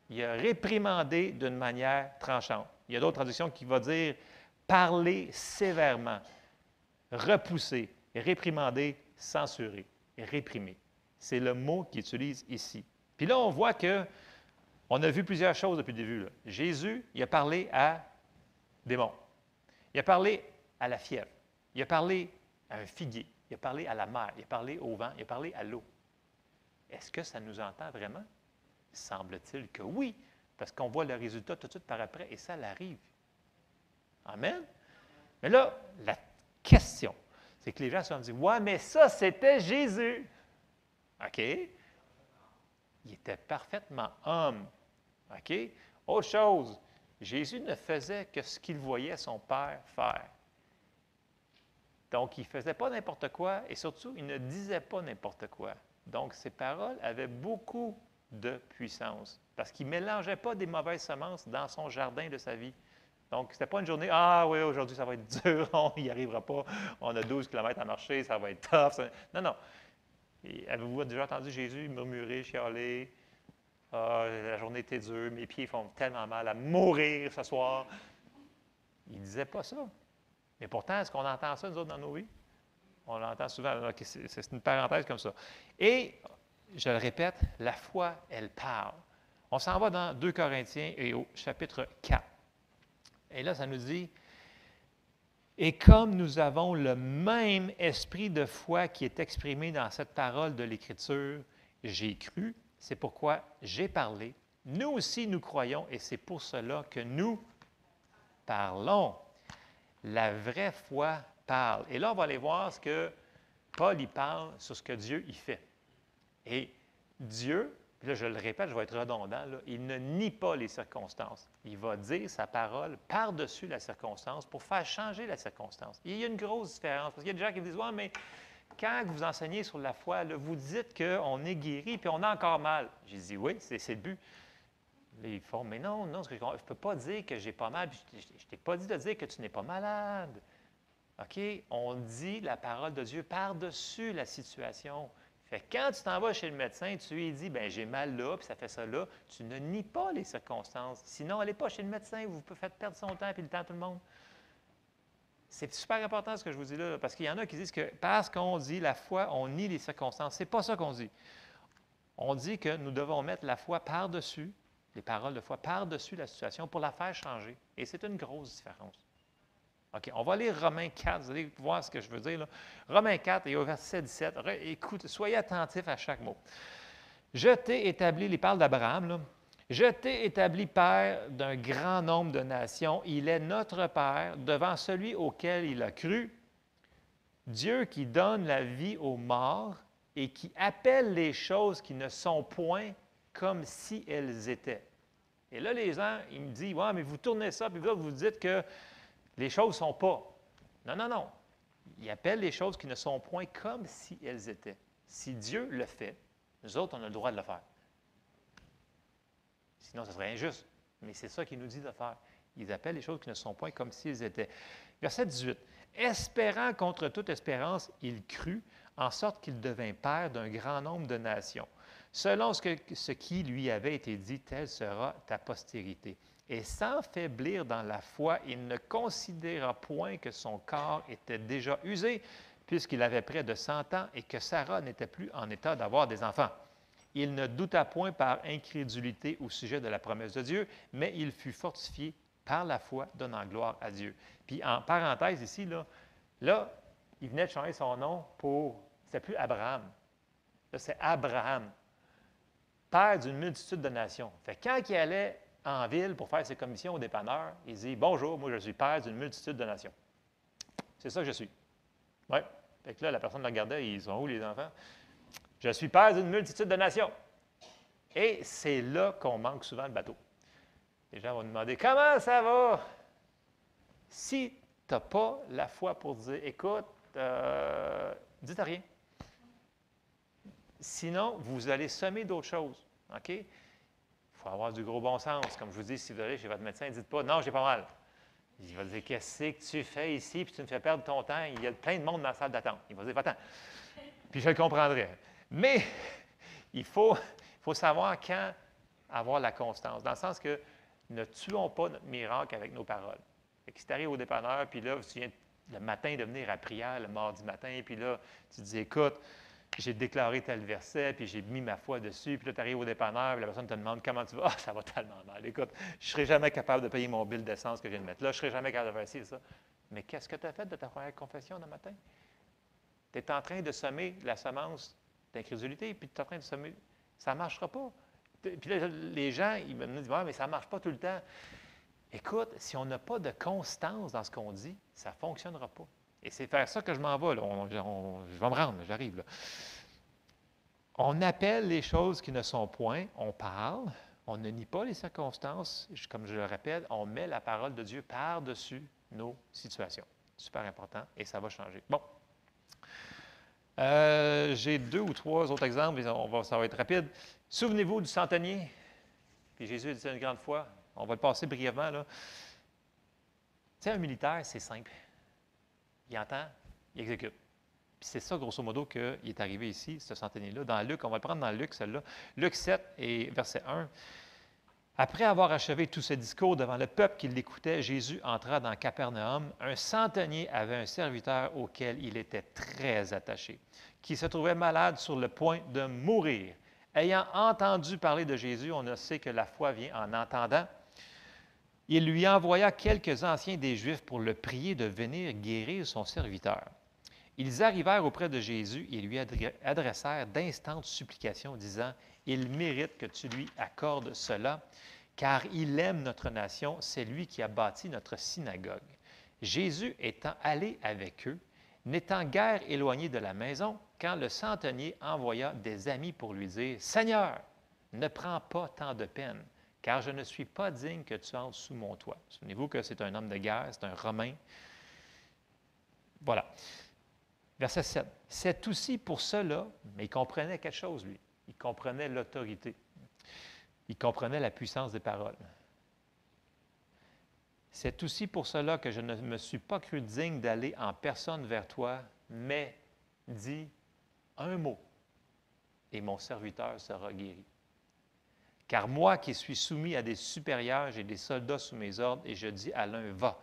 Il a réprimandé d'une manière tranchante. Il y a d'autres traductions qui vont dire parler sévèrement, repousser, réprimander, censurer, réprimer. C'est le mot qu'il utilise ici. Puis là, on voit qu'on a vu plusieurs choses depuis le début. Là. Jésus, il a parlé à démons. Il a parlé à la fièvre. Il a parlé à un figuier. Il a parlé à la mer. Il a parlé au vent. Il a parlé à l'eau. Est-ce que ça nous entend vraiment? Semble-t-il que oui, parce qu'on voit le résultat tout de suite par après et ça l'arrive. Amen? Mais là, la question, c'est que les gens se sont dit, ouais, mais ça, c'était Jésus. OK? Il était parfaitement homme. OK? Autre chose, Jésus ne faisait que ce qu'il voyait son Père faire. Donc, il ne faisait pas n'importe quoi et surtout, il ne disait pas n'importe quoi. Donc, ses paroles avaient beaucoup de puissance parce qu'il ne mélangeait pas des mauvaises semences dans son jardin de sa vie. Donc, ce n'était pas une journée, ah oui, aujourd'hui, ça va être dur, on n'y arrivera pas, on a 12 km à marcher, ça va être tough. Non, non. Avez-vous déjà entendu Jésus murmurer, chialer? Ah, la journée était dure, mes pieds font tellement mal à mourir ce soir. Il ne disait pas ça. Mais pourtant, est-ce qu'on entend ça, nous autres, dans nos vies? On l'entend souvent. Okay, c'est une parenthèse comme ça. Et, je le répète, la foi, elle parle. On s'en va dans 2 Corinthiens et au chapitre 4. Et là, ça nous dit, « Et comme nous avons le même esprit de foi qui est exprimé dans cette parole de l'Écriture, j'ai cru, c'est pourquoi j'ai parlé. Nous aussi, nous croyons, et c'est pour cela que nous parlons. » La vraie foi parle. Et là, on va aller voir ce que Paul y parle sur ce que Dieu y fait. Et Dieu, puis là, je le répète, je vais être redondant, là, il ne nie pas les circonstances. Il va dire sa parole par-dessus la circonstance pour faire changer la circonstance. Il y a une grosse différence. Parce qu'il y a des gens qui disent, ouais, mais quand vous enseignez sur la foi, là, vous dites qu'on est guéri puis on a encore mal. J'ai dit, oui, c'est le but. Là, ils font, mais non, je ne peux pas dire que j'ai pas mal. Je ne t'ai pas dit de dire que tu n'es pas malade. OK? On dit la parole de Dieu par-dessus la situation. Fait que quand tu t'en vas chez le médecin, tu lui dis, bien, j'ai mal là, puis ça fait ça là, tu ne nies pas les circonstances. Sinon, allez pas chez le médecin, vous faites perdre son temps et le temps à tout le monde. C'est super important ce que je vous dis là, parce qu'il y en a qui disent que parce qu'on dit la foi, on nie les circonstances. Ce n'est pas ça qu'on dit. On dit que nous devons mettre la foi par-dessus, les paroles de foi par-dessus la situation pour la faire changer. Et c'est une grosse différence. OK, on va lire Romains 4, vous allez voir ce que je veux dire. Là. Romains 4 et au verset 17, écoute, soyez attentifs à chaque mot. Je t'ai établi, il parle d'Abraham, là. Je t'ai établi père d'un grand nombre de nations. Il est notre Père devant celui auquel il a cru. Dieu qui donne la vie aux morts et qui appelle les choses qui ne sont point comme si elles étaient. Et là, les gens, ils me disent, « Ouais, mais vous tournez ça, puis là, vous dites que les choses ne sont pas. » Non, non, non. Il appelle les choses qui ne sont point comme si elles étaient. Si Dieu le fait, nous autres, on a le droit de le faire. Sinon, ce serait injuste. Mais c'est ça qu'il nous dit de faire. Il appelle les choses qui ne sont point comme si elles étaient. Verset 18. « Espérant contre toute espérance, il crut, en sorte qu'il devint père d'un grand nombre de nations. selon ce qui lui avait été dit, telle sera ta postérité. Et sans faiblir dans la foi, il ne considéra point que son corps était déjà usé, puisqu'il avait près de 100 ans et que Sarah n'était plus en état d'avoir des enfants. Il ne douta point par incrédulité au sujet de la promesse de Dieu, mais il fut fortifié par la foi, donnant gloire à Dieu. Puis en parenthèse ici, là, il venait de changer son nom pour, c'était plus Abraham, là c'est Abraham, père d'une multitude de nations. Fait que quand il allait en ville pour faire ses commissions au dépanneur, il dit « Bonjour, moi je suis père d'une multitude de nations. » C'est ça que je suis. Oui. Fait que là, la personne le regardait, ils sont où les enfants? Je suis père d'une multitude de nations. Et c'est là qu'on manque souvent le bateau. Les gens vont nous demander comment ça va? Si tu n'as pas la foi pour dire écoute, dites rien. Sinon, vous allez semer d'autres choses. OK? Il faut avoir du gros bon sens. Comme je vous dis, si vous allez chez votre médecin, ne dites pas non, j'ai pas mal. Il va dire qu'est-ce que tu fais ici, puis tu me fais perdre ton temps. Il y a plein de monde dans la salle d'attente. Il va dire va-t'en. Puis je le comprendrai. Mais il faut savoir quand avoir la constance, dans le sens que ne tuons pas notre miracle avec nos paroles. Fait que si tu arrives au dépanneur, puis là, tu viens le matin de venir à prière, le mardi matin, puis là, tu te dis, écoute, j'ai déclaré tel verset, puis j'ai mis ma foi dessus, puis là, tu arrives au dépanneur, puis la personne te demande comment tu vas. Ah, ça va tellement mal. Écoute, je ne serai jamais capable de payer mon bill d'essence que je viens de mettre là, je ne serai jamais capable de faire ci et ça. Mais qu'est-ce que tu as fait de ta première confession le matin? Tu es en train de semer la semence d'incrédulité, puis tu es en train de semer. Ça ne marchera pas. Puis là, les gens, ils me disent, ouais, mais ça ne marche pas tout le temps. Écoute, si on n'a pas de constance dans ce qu'on dit, ça ne fonctionnera pas. Et c'est vers ça que je m'en vais. Là. Je vais me rendre, j'arrive. Là. On appelle les choses qui ne sont point, on parle, on ne nie pas les circonstances. Comme je le répète, on met la parole de Dieu par-dessus nos situations. Super important, et ça va changer. Bon. J'ai 2 ou 3 autres exemples, ça va être rapide. Souvenez-vous du centenier. Puis Jésus a dit ça une grande fois. On va le passer brièvement. Là. Tu sais, un militaire, c'est simple. Il entend, il exécute. Puis c'est ça, grosso modo, qu'il est arrivé ici, ce centenier-là. Dans Luc, on va le prendre dans Luc, celle-là. Luc 7 et verset 1. Après avoir achevé tout ce discours devant le peuple qui l'écoutait, Jésus entra dans Capernaum. Un centenier avait un serviteur auquel il était très attaché, qui se trouvait malade sur le point de mourir. Ayant entendu parler de Jésus, on sait que la foi vient en entendant. Il lui envoya quelques anciens des Juifs pour le prier de venir guérir son serviteur. Ils arrivèrent auprès de Jésus et lui adressèrent d'instantes supplications, disant « Il mérite que tu lui accordes cela, car il aime notre nation, c'est lui qui a bâti notre synagogue. » Jésus étant allé avec eux, n'étant guère éloigné de la maison, quand le centenier envoya des amis pour lui dire « Seigneur, ne prends pas tant de peine, car je ne suis pas digne que tu entres sous mon toit. » Souvenez-vous que c'est un homme de guerre, c'est un Romain. Voilà. Verset 7. « C'est aussi pour cela, mais il comprenait quelque chose, lui. Il comprenait l'autorité. Il comprenait la puissance des paroles. « C'est aussi pour cela que je ne me suis pas cru digne d'aller en personne vers toi, mais dis un mot, et mon serviteur sera guéri. Car moi qui suis soumis à des supérieurs, j'ai des soldats sous mes ordres, et je dis à l'un, va,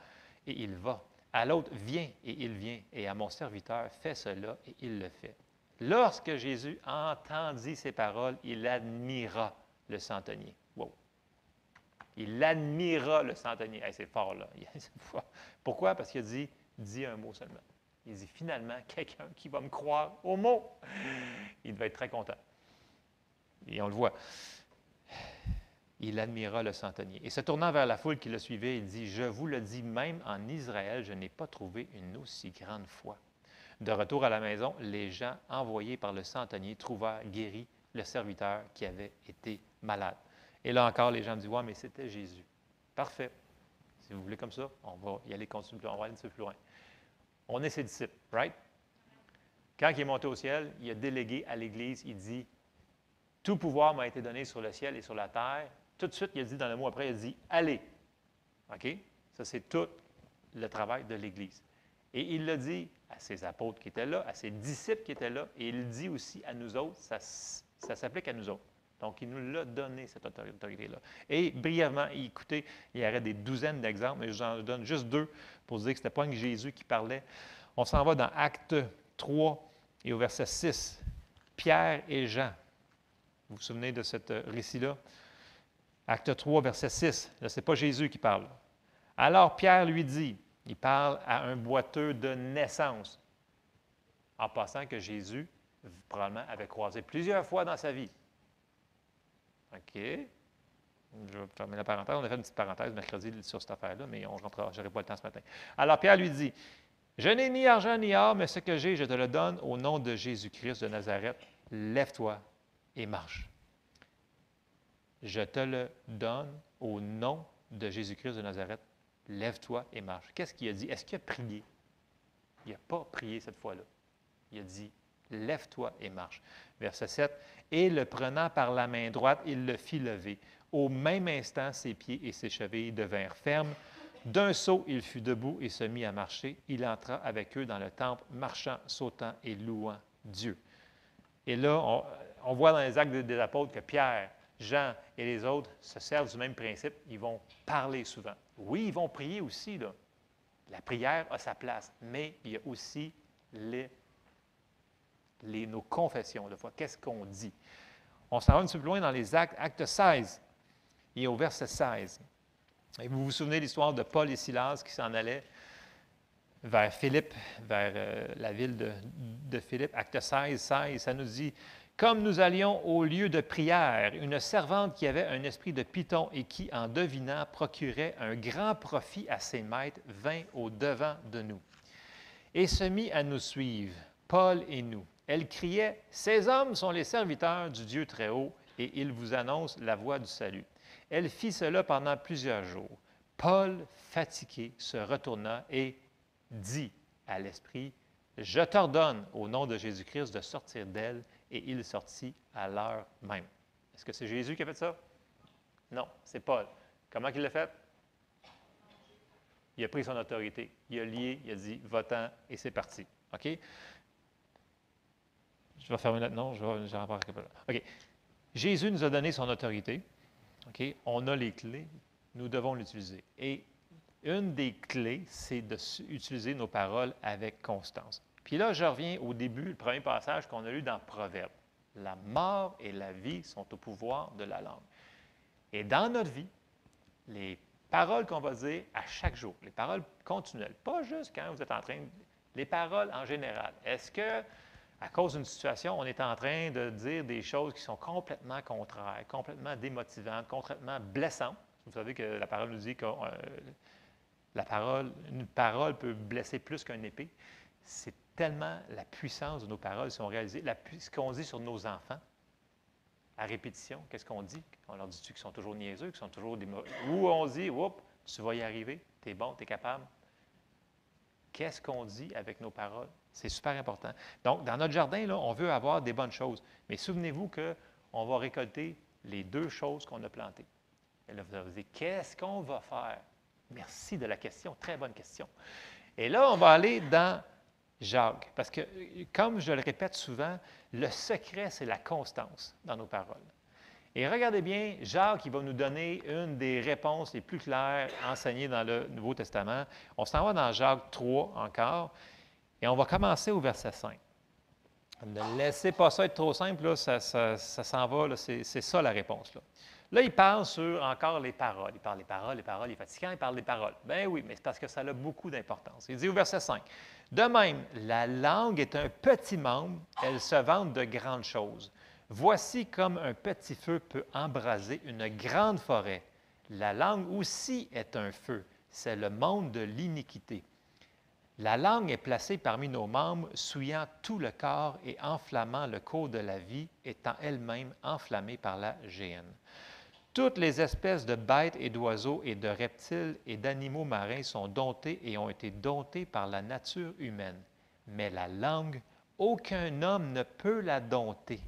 et il va. À l'autre, viens, et il vient. Et à mon serviteur, fais cela, et il le fait. » Lorsque Jésus entendit ces paroles, il admira le centenier. Wow! Il admira le centenier. Hey, c'est fort, là. Pourquoi? Parce qu'il a dit, dis un mot seulement. Il dit, finalement, quelqu'un qui va me croire au mot. Il devait être très content. Et on le voit. Il admira le centenier. Et se tournant vers la foule qui le suivait, il dit, « Je vous le dis, même en Israël, je n'ai pas trouvé une aussi grande foi. » De retour à la maison, les gens envoyés par le centenier trouvèrent guéri le serviteur qui avait été malade. Et là encore, les gens disent, « Ouais, mais c'était Jésus. » Parfait. Si vous voulez comme ça, on va y aller continuer, on va aller un petit peu plus loin. On est ses disciples, right? Quand il est monté au ciel, il a délégué à l'Église, il dit, « Tout pouvoir m'a été donné sur le ciel et sur la terre. » Tout de suite, il a dit dans le mot après, il a dit « Allez ». OK? Ça, c'est tout le travail de l'Église. Et il l'a dit à ses apôtres qui étaient là, à ses disciples qui étaient là, et il le dit aussi à nous autres, ça s'applique à nous autres. Donc, il nous l'a donné, cette autorité-là. Et brièvement, écoutez, il y aurait des douzaines d'exemples, mais j'en donne juste deux pour dire que ce n'était pas que Jésus qui parlait. On s'en va dans Actes 3 et au verset 6. Pierre et Jean. Vous vous souvenez de ce récit-là? Acte 3, verset 6. Là, ce n'est pas Jésus qui parle. Alors Pierre lui dit, il parle à un boiteux de naissance, en passant que Jésus, probablement, avait croisé plusieurs fois dans sa vie. OK. Je vais fermer la parenthèse. On a fait une petite parenthèse mercredi sur cette affaire-là, mais on rentrera, je n'aurai pas le temps ce matin. Alors Pierre lui dit, je n'ai ni argent ni or, mais ce que j'ai, je te le donne au nom de Jésus-Christ de Nazareth. Lève-toi et marche. Je te le donne au nom de Jésus-Christ de Nazareth. Lève-toi et marche. Qu'est-ce qu'il a dit? Est-ce qu'il a prié? Il n'a pas prié cette fois-là. Il a dit, lève-toi et marche. Verset 7. Et le prenant par la main droite, il le fit lever. Au même instant, ses pieds et ses chevilles devinrent fermes. D'un saut, il fut debout et se mit à marcher. Il entra avec eux dans le temple, marchant, sautant et louant Dieu. Et là, on voit dans les actes des apôtres que Pierre, Jean et les autres se servent du même principe. Ils vont parler souvent. Oui, ils vont prier aussi, là. La prière a sa place, mais il y a aussi nos confessions de foi. Qu'est-ce qu'on dit? On s'en va un petit peu plus loin dans les actes, acte 16, et au verset 16. Et vous vous souvenez de l'histoire de Paul et Silas qui s'en allaient vers Philippe, vers la ville de Philippe. Acte 16, ça nous dit « Comme nous allions au lieu de prière, une servante qui avait un esprit de python et qui, en devinant, procurait un grand profit à ses maîtres, vint au-devant de nous et se mit à nous suivre, Paul et nous. Elle criait, « Ces hommes sont les serviteurs du Dieu Très-Haut, et ils vous annoncent la voie du salut. » Elle fit cela pendant plusieurs jours. Paul, fatigué, se retourna et dit à l'esprit, « Je t'ordonne, au nom de Jésus-Christ, de sortir d'elle. » Et il sortit à l'heure même. Est-ce que c'est Jésus qui a fait ça? Non, c'est Paul. Comment il l'a fait? Il a pris son autorité. Il a lié, il a dit, « Va-t'en » et c'est parti. OK? Je vais fermer là. Non, je vais en parler. OK. Jésus nous a donné son autorité. OK? On a les clés. Nous devons l'utiliser. Et une des clés, c'est d'utiliser nos paroles avec constance. Puis là, je reviens au début, le premier passage qu'on a lu dans Proverbe. La mort et la vie sont au pouvoir de la langue. Et dans notre vie, les paroles qu'on va dire à chaque jour, les paroles continuelles, pas juste quand vous êtes en train de... Les paroles en général. Est-ce que, à cause d'une situation, on est en train de dire des choses qui sont complètement contraires, complètement démotivantes, complètement blessantes? Vous savez que la parole nous dit que une parole peut blesser plus qu'une épée. C'est tellement la puissance de nos paroles si on réalise ce qu'on dit sur nos enfants. À répétition, qu'est-ce qu'on dit? On leur dit-tu qu'ils sont toujours niaiseux, qu'ils sont toujours des... Ou on dit, oups, tu vas y arriver, tu es bon, tu es capable. Qu'est-ce qu'on dit avec nos paroles? C'est super important. Donc, dans notre jardin, là, on veut avoir des bonnes choses. Mais souvenez-vous qu'on va récolter les deux choses qu'on a plantées. Et là, vous allez vous dire, qu'est-ce qu'on va faire? Merci de la question, très bonne question. Et là, on va aller dans Jacques, parce que, comme je le répète souvent, le secret, c'est la constance dans nos paroles. Et regardez bien, Jacques, il va nous donner une des réponses les plus claires enseignées dans le Nouveau Testament. On s'en va dans Jacques 3 encore, et on va commencer au verset 5. Ne laissez pas ça être trop simple, là, ça s'en va, c'est ça la réponse. Là, il parle sur encore les paroles. Il parle des paroles, il est fatigant, il parle des paroles. Ben oui, mais c'est parce que ça a beaucoup d'importance. Il dit au verset 5, « De même, la langue est un petit membre, elle se vante de grandes choses. Voici comme un petit feu peut embraser une grande forêt. La langue aussi est un feu, c'est le monde de l'iniquité. La langue est placée parmi nos membres, souillant tout le corps et enflammant le cours de la vie, étant elle-même enflammée par la géhenne. Toutes les espèces de bêtes et d'oiseaux et de reptiles et d'animaux marins sont domptés et ont été domptés par la nature humaine. Mais la langue, aucun homme ne peut la dompter. »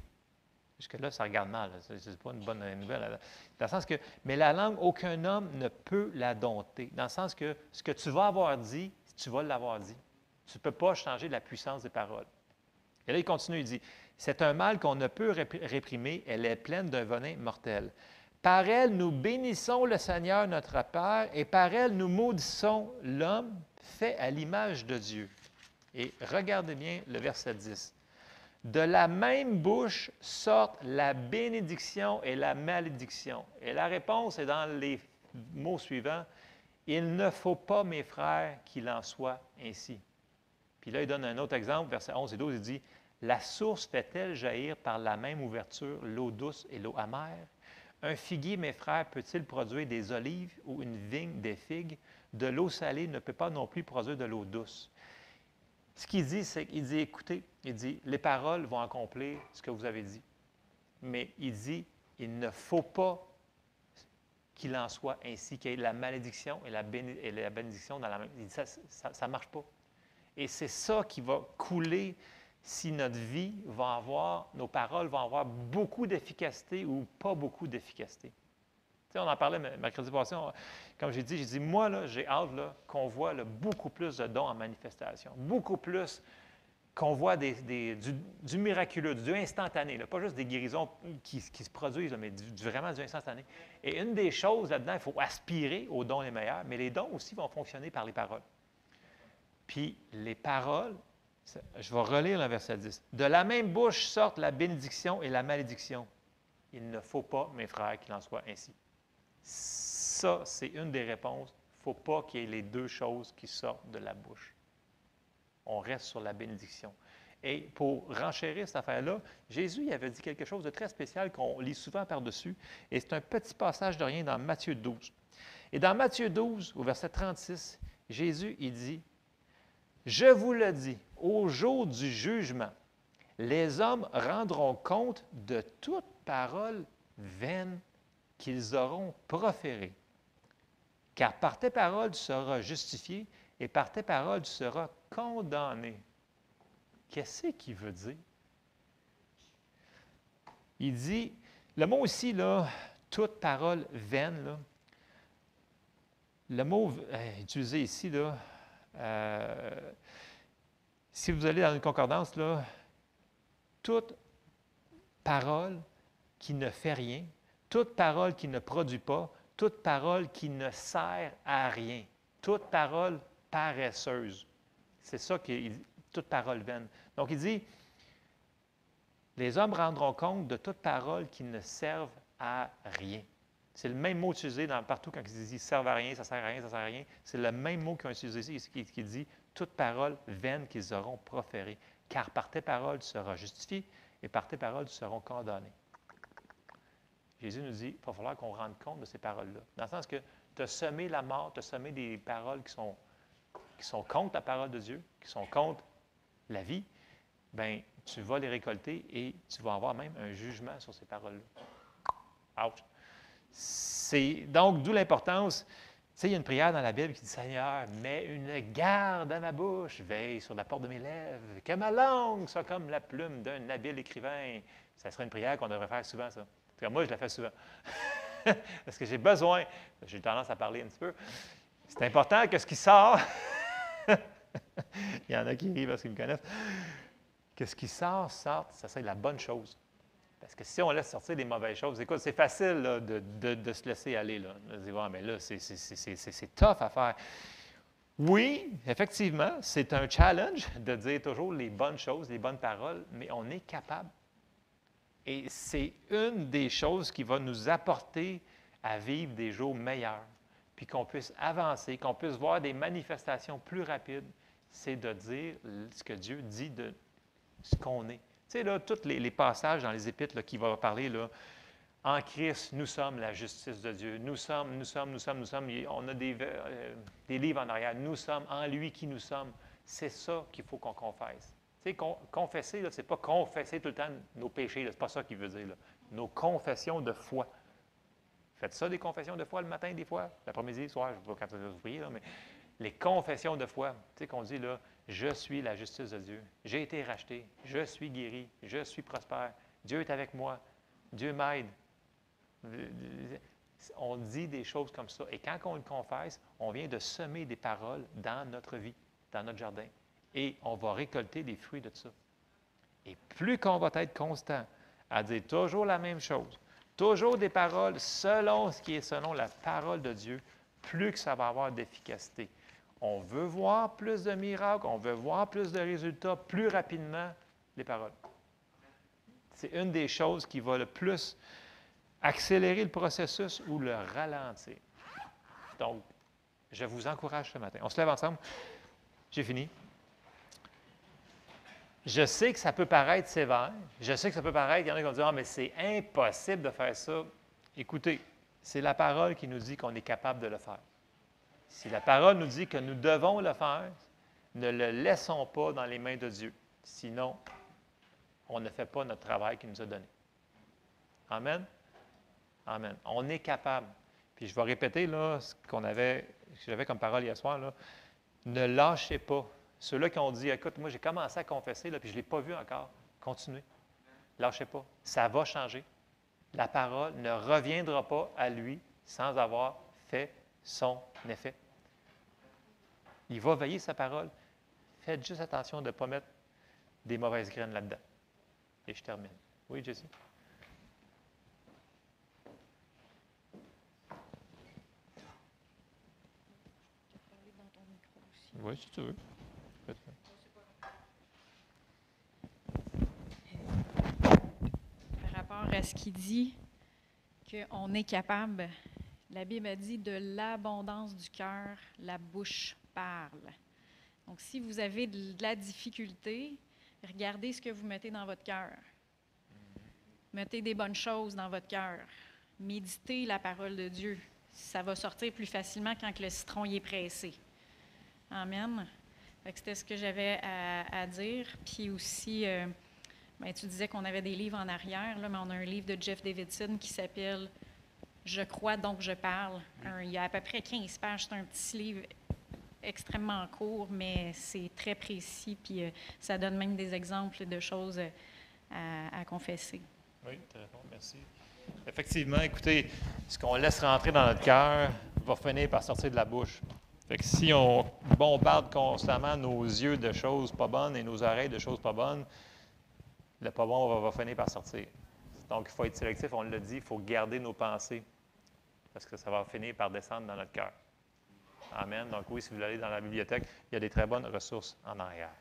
Jusque-là, ça regarde mal. Ce n'est pas une bonne nouvelle. Dans le sens que, mais la langue, aucun homme ne peut la dompter. Dans le sens que ce que tu vas avoir dit, tu vas l'avoir dit. Tu ne peux pas changer la puissance des paroles. Et là, il continue, il dit, c'est un mal qu'on ne peut réprimer, elle est pleine d'un venin mortel. Par elle, nous bénissons le Seigneur notre Père, et par elle, nous maudissons l'homme fait à l'image de Dieu. Et regardez bien le verset 10. De la même bouche sortent la bénédiction et la malédiction. Et la réponse est dans les mots suivants. Il ne faut pas, mes frères, qu'il en soit ainsi. Puis là, il donne un autre exemple, versets 11 et 12, il dit, la source fait-elle jaillir par la même ouverture l'eau douce et l'eau amère? Un figuier, mes frères, peut-il produire des olives ou une vigne des figues? De l'eau salée ne peut pas non plus produire de l'eau douce. Ce qu'il dit, c'est qu'il dit, écoutez, il dit, les paroles vont accomplir ce que vous avez dit. Mais il dit, il ne faut pas qu'il en soit ainsi, qu'il y ait la malédiction et la bénédiction dans la même. Il dit, ça ne marche pas. Et c'est ça qui va couler si notre vie va avoir, nos paroles vont avoir beaucoup d'efficacité ou pas beaucoup d'efficacité. Tu sais, on en parlait mercredi passé, comme j'ai dit, moi, là, j'ai hâte qu'on voit là, beaucoup plus de dons en manifestation, beaucoup plus qu'on voit du miraculeux, du instantané, là, pas juste des guérisons qui se produisent, là, mais vraiment du instantané. Et une des choses là-dedans, il faut aspirer aux dons les meilleurs, mais les dons aussi vont fonctionner par les paroles. Puis les paroles, je vais relire le verset 10. De la même bouche sortent la bénédiction et la malédiction. Il ne faut pas, mes frères, qu'il en soit ainsi. Ça, c'est une des réponses. Il ne faut pas qu'il y ait les deux choses qui sortent de la bouche. On reste sur la bénédiction. Et pour renchérir cette affaire-là, Jésus il avait dit quelque chose de très spécial qu'on lit souvent par-dessus. Et c'est un petit passage de rien dans Matthieu 12. Et dans Matthieu 12, au verset 36, Jésus, il dit, « Je vous le dis, au jour du jugement, les hommes rendront compte de toute parole vaine qu'ils auront proférée. Car par tes paroles, tu seras justifié, et par tes paroles, tu seras condamné. » Qu'est-ce qu'il veut dire? Il dit, le mot ici, là, toute parole vaine, là, le mot utilisé ici, là, si vous allez dans une concordance, là, toute parole qui ne fait rien, toute parole qui ne produit pas, toute parole qui ne sert à rien, toute parole paresseuse. C'est ça qui est toute parole vaine. Donc, il dit, les hommes rendront compte de toute parole qui ne servent à rien. C'est le même mot utilisé partout quand ils disent « ils servent à rien, ça ne sert à rien, ça ne sert à rien ». C'est le même mot qu'ils ont utilisé ici qui dit « toute parole vaine qu'ils auront proférée, car par tes paroles tu seras justifié et par tes paroles tu seras condamné ». Jésus nous dit, il va falloir qu'on rende compte de ces paroles-là. Dans le sens que tu as semé la mort, tu as semé des paroles qui sont contre la parole de Dieu, qui sont contre la vie, bien, tu vas les récolter et tu vas avoir même un jugement sur ces paroles-là. Ouch! Donc, d'où l'importance. Tu sais, il y a une prière dans la Bible qui dit « Seigneur, mets une garde à ma bouche, veille sur la porte de mes lèvres, que ma langue soit comme la plume d'un habile écrivain. » Ça serait une prière qu'on devrait faire souvent, ça. En tout cas, moi, je la fais souvent. Parce que j'ai besoin, j'ai tendance à parler un petit peu. C'est important que ce qui sort, il y en a qui rient parce qu'ils me connaissent, que ce qui sorte, ça c'est la bonne chose. Parce que si on laisse sortir des mauvaises choses, écoute, c'est facile là, de se laisser aller. Là. De dire, ouais, mais là, c'est tough à faire. Oui, effectivement, c'est un challenge de dire toujours les bonnes choses, les bonnes paroles, mais on est capable. Et c'est une des choses qui va nous apporter à vivre des jours meilleurs, puis qu'on puisse avancer, qu'on puisse voir des manifestations plus rapides, c'est de dire ce que Dieu dit de ce qu'on est. Tu sais, là, tous les passages dans les Épîtres là, qui vont parler, là, en Christ, nous sommes la justice de Dieu. Nous sommes. On a des livres en arrière. Nous sommes en lui qui nous sommes. C'est ça qu'il faut qu'on confesse. Tu sais, confesser, ce n'est pas confesser tout le temps nos péchés. Ce n'est pas ça qu'il veut dire. Là. Nos confessions de foi. Faites ça, des confessions de foi le matin, des fois, l'après-midi, le soir, je ne sais pas quand vous priez, là, mais les confessions de foi, tu sais, qu'on dit là, je suis la justice de Dieu, j'ai été racheté, je suis guéri, je suis prospère, Dieu est avec moi, Dieu m'aide. On dit des choses comme ça. Et quand on le confesse, on vient de semer des paroles dans notre vie, dans notre jardin. Et on va récolter des fruits de ça. Et plus qu'on va être constant à dire toujours la même chose, toujours des paroles selon ce qui est selon la parole de Dieu, plus que ça va avoir d'efficacité. On veut voir plus de miracles, on veut voir plus de résultats plus rapidement, les paroles. C'est une des choses qui va le plus accélérer le processus ou le ralentir. Donc, je vous encourage ce matin. On se lève ensemble. J'ai fini. Je sais que ça peut paraître sévère. Je sais que ça peut paraître, il y en a qui vont dire « Ah, mais c'est impossible de faire ça. » Écoutez, c'est la parole qui nous dit qu'on est capable de le faire. Si la parole nous dit que nous devons le faire, ne le laissons pas dans les mains de Dieu. Sinon, on ne fait pas notre travail qu'il nous a donné. Amen? Amen. On est capable. Puis je vais répéter là, ce que j'avais comme parole hier soir. Là. Ne lâchez pas. Ceux-là qui ont dit, écoute, moi j'ai commencé à confesser, là, puis je ne l'ai pas vu encore. Continuez. Lâchez pas. Ça va changer. La parole ne reviendra pas à lui sans avoir fait son effet. Il va veiller sa parole. Faites juste attention de ne pas mettre des mauvaises graines là-dedans. Et je termine. Oui, Jessie? Oui, si tu veux. Par rapport à ce qu'il dit, qu'on est capable, la Bible a dit de l'abondance du cœur, la bouche parle. Donc, si vous avez de la difficulté, regardez ce que vous mettez dans votre cœur. Mettez des bonnes choses dans votre cœur. Méditez la parole de Dieu. Ça va sortir plus facilement quand le citron y est pressé. Amen. C'était ce que j'avais à dire. Puis aussi, tu disais qu'on avait des livres en arrière, là, mais on a un livre de Jeff Davidson qui s'appelle « Je crois donc je parle ». Il y a à peu près 15 pages. C'est un petit livre extrêmement court, mais c'est très précis. Puis ça donne même des exemples de choses à confesser. Oui, très bon, merci. Effectivement, écoutez, ce qu'on laisse rentrer dans notre cœur va finir par sortir de la bouche. Fait que si on bombarde constamment nos yeux de choses pas bonnes et nos oreilles de choses pas bonnes, le pas bon va finir par sortir. Donc, il faut être sélectif, on l'a dit, il faut garder nos pensées parce que ça va finir par descendre dans notre cœur. Amen. Donc oui, si vous voulez aller dans la bibliothèque, il y a des très bonnes ressources en arrière.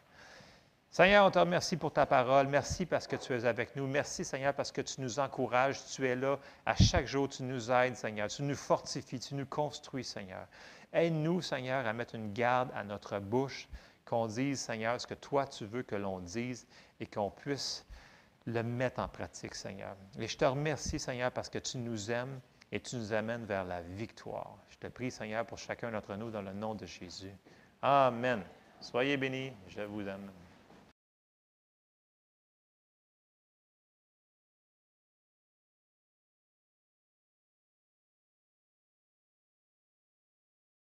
Seigneur, on te remercie pour ta parole. Merci parce que tu es avec nous. Merci, Seigneur, parce que tu nous encourages. Tu es là. À chaque jour, tu nous aides, Seigneur. Tu nous fortifies. Tu nous construis, Seigneur. Aide-nous, Seigneur, à mettre une garde à notre bouche, qu'on dise, Seigneur, ce que toi, tu veux que l'on dise et qu'on puisse le mettre en pratique, Seigneur. Et je te remercie, Seigneur, parce que tu nous aimes et tu nous amènes vers la victoire. Je te prie, Seigneur, pour chacun d'entre nous, dans le nom de Jésus. Amen. Soyez bénis. Je vous aime.